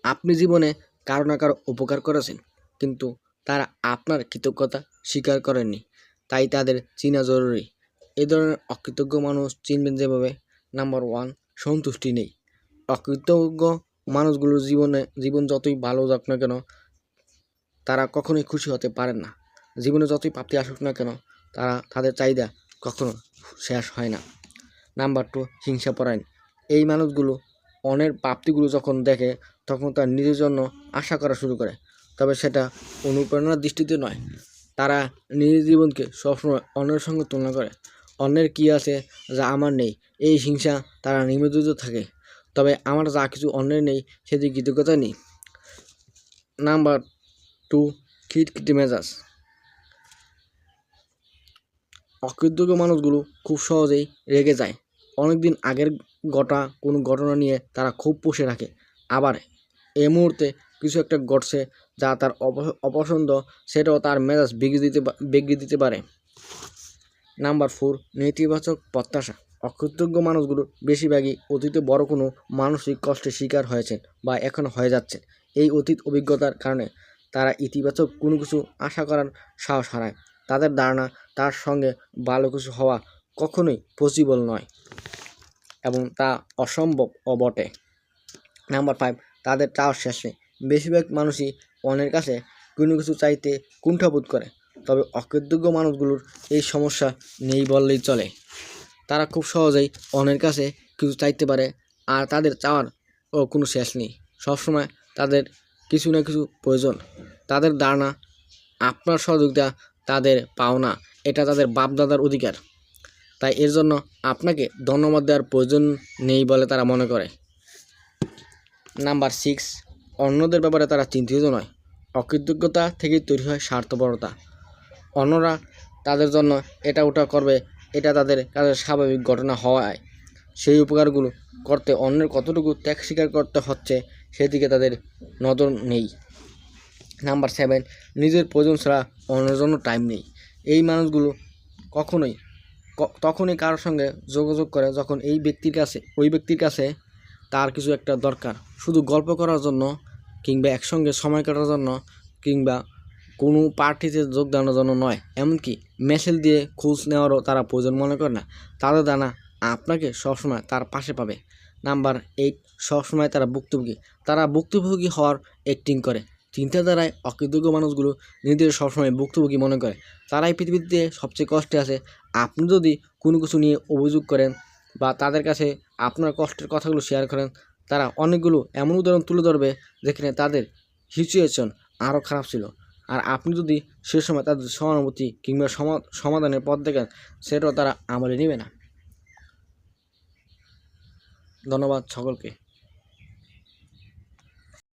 আপনি জীবনে কারো না কারো উপকার করেছেন, কিন্তু তারা আপনার কৃতজ্ঞতা স্বীকার করেননি, তাই তাদের চেনা জরুরি। এই ধরনের অকৃতজ্ঞ মানুষ চিনবেন যেভাবে। নাম্বার 1, সন্তুষ্টি নেই। অকৃতজ্ঞ মানুষগুলোর জীবন যতই ভালো যাক না কেন, তারা কখনোই খুশি হতে পারেন না। জীবনে যতই প্রাপ্তি আসুক না কেন, তাদের চাহিদা কখনো শেষ হয় না। নাম্বার 2, হিংসাপরায়ণ। এই মানুষগুলো অন্যের প্রাপ্তিগুলো যখন দেখে, তখন তার নিজের জন্য আশা করা শুরু করে, তবে সেটা অনুপ্রেরণার দৃষ্টিতে নয়। তারা নিজের জীবনকে সবসময় অন্যের সঙ্গে তুলনা করে। অন্যের কী আছে যা আমার নেই, এই হিংসা তারা নিবেদিত থাকে। তবে আমার যা কিছু অন্যের নেই, সেটি কৃতজ্ঞতা নেই। নাম্বার 2, খিটখিটে মেজাজ। অকৃতজ্ঞ মানুষগুলো খুব সহজেই রেগে যায়। অনেকদিন আগের কোনো ঘটনা নিয়ে তারা খুব পুষে রাখে। আবার এই মুহূর্তে কিছু একটা ঘটছে যা তার অপছন্দ, সেটাও তার মেজাজ বিগড়ে দিতে পারে। নাম্বার 4, নেতিবাচক প্রত্যাশা। অকৃতজ্ঞ মানুষগুলো বেশিরভাগই অতীতে বড় কোনো মানসিক কষ্টের শিকার হয়েছেন বা এখন হয়ে যাচ্ছেন। এই অতীত অভিজ্ঞতার কারণে তারা ইতিবাচক কোনো কিছু আশা করার সাহস হারায়। তাদের ধারণা তার সঙ্গে ভালো কিছু হওয়া কখনোই পসিবল নয় এবং তা অসম্ভব বটে। নাম্বার 5, তাদের চাওয়ার শেষ নেই। বেশিরভাগ মানুষই অন্যের কাছে কোনো কিছু চাইতে কুণ্ঠাবোধ করে, তবে অকৃতজ্ঞ মানুষগুলোর এই সমস্যা নেই বললেই চলে। তারা খুব সহজেই অন্যের কাছে কিছু চাইতে পারে, আর তাদের চাওয়ার কোনো শেষ নেই। সবসময় তাদের কিছু না কিছু প্রয়োজন। তাদের ধারণা আপনার সহযোগিতা তাদের পাওনা, এটা তাদের বাপদাদার অধিকার, তাই এর জন্য আপনাকে ধন্যবাদ দেওয়ার প্রয়োজন নেই বলে তারা মনে করে। নাম্বার 6, অন্যদের ব্যাপারে তারা চিন্তিত নয়। অকৃতজ্ঞতা থেকেই তৈরি হয় স্বার্থপরতা। অন্যরা তাদের জন্য এটা ওটা করবে, এটা তাদের কাছে স্বাভাবিক ঘটনা হওয়ায় সেই উপকারগুলো করতে অন্যের কতটুকু ত্যাগ স্বীকার করতে হচ্ছে সেদিকে তাদের নজর নেই। নাম্বার 7, নিজের প্রয়োজন ছাড়া অন্যের জন্য টাইম নেই। এই মানুষগুলো তখনই কারোর সঙ্গে যোগাযোগ করে যখন ওই ব্যক্তির কাছে তার কিছু একটা দরকার, শুধু গল্প করার জন্য কিংবা একসঙ্গে সময় কাটার জন্য কিংবা কোনো পার্টিতে যোগদানের জন্য নয়। এমনকি মেসেজ দিয়ে খোঁজ নেওয়ারও তারা প্রয়োজন মনে করে না। তাদের জানা আপনাকে সবসময় তার পাশে পাবে। নাম্বার 8, সবসময় তারা ভুক্তভোগী হওয়ার অ্যাক্টিং করে। চিন্তাধারায় অকৃতজ্ঞ মানুষগুলো নিজেদের সবসময় ভুক্তভোগী মনে করে। তারাই পৃথিবীতে সবচেয়ে কষ্টে আছে। আপনি যদি কোনো কিছু নিয়ে অভিযোগ করেন বা তাদের কাছে আপনার কষ্টের কথাগুলো শেয়ার করেন, তারা অনেকগুলো এমন উদাহরণ তুলে ধরবে যেখানে তাদের সিচুয়েশন আরও খারাপ ছিল, আর আপনি যদি সে সময় তাদের সহানুভূতি কিংবা সমাধানের পথ দেখেন, সেটাও তারা আমলে নেবে না। ধন্যবাদ সকলকে।